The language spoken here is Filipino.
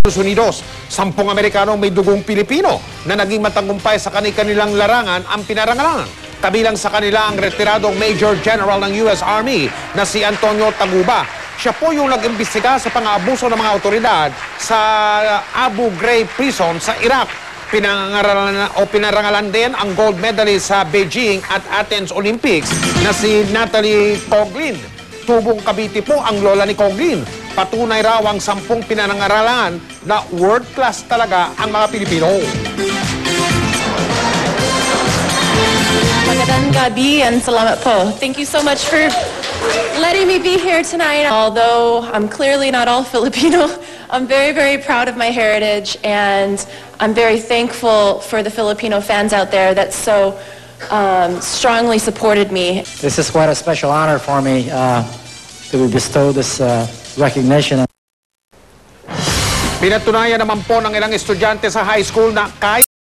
Estados Unidos. 10 Amerikanong may dugong Pilipino na naging matagumpay sa kanilang larangan ang pinarangalan. Kabilang sa kanila ang retiradong Major General ng US Army na si Antonio Taguba. Siya po yung nag-imbestiga sa pang-aabuso ng mga otoridad sa Abu Ghraib Prison sa Iraq. Pinarangalan din ang gold medalist sa Beijing at Athens Olympics na si Natalie Coughlin. Tubong Cavite po ang lola ni Coughlin. Patunay raw ang 10 pinanangaralan na world class talaga ang mga Pilipino. Magandang gabi and salamat po. Thank you so much for letting me be here tonight. Although I'm clearly not all Filipino, I'm very, very proud of my heritage, and I'm very thankful for the Filipino fans out there that so strongly supported me. This is quite a special honor for me to be bestowed this recognition. Pinatunayan naman po ng ilang estudyante sa high school na kaya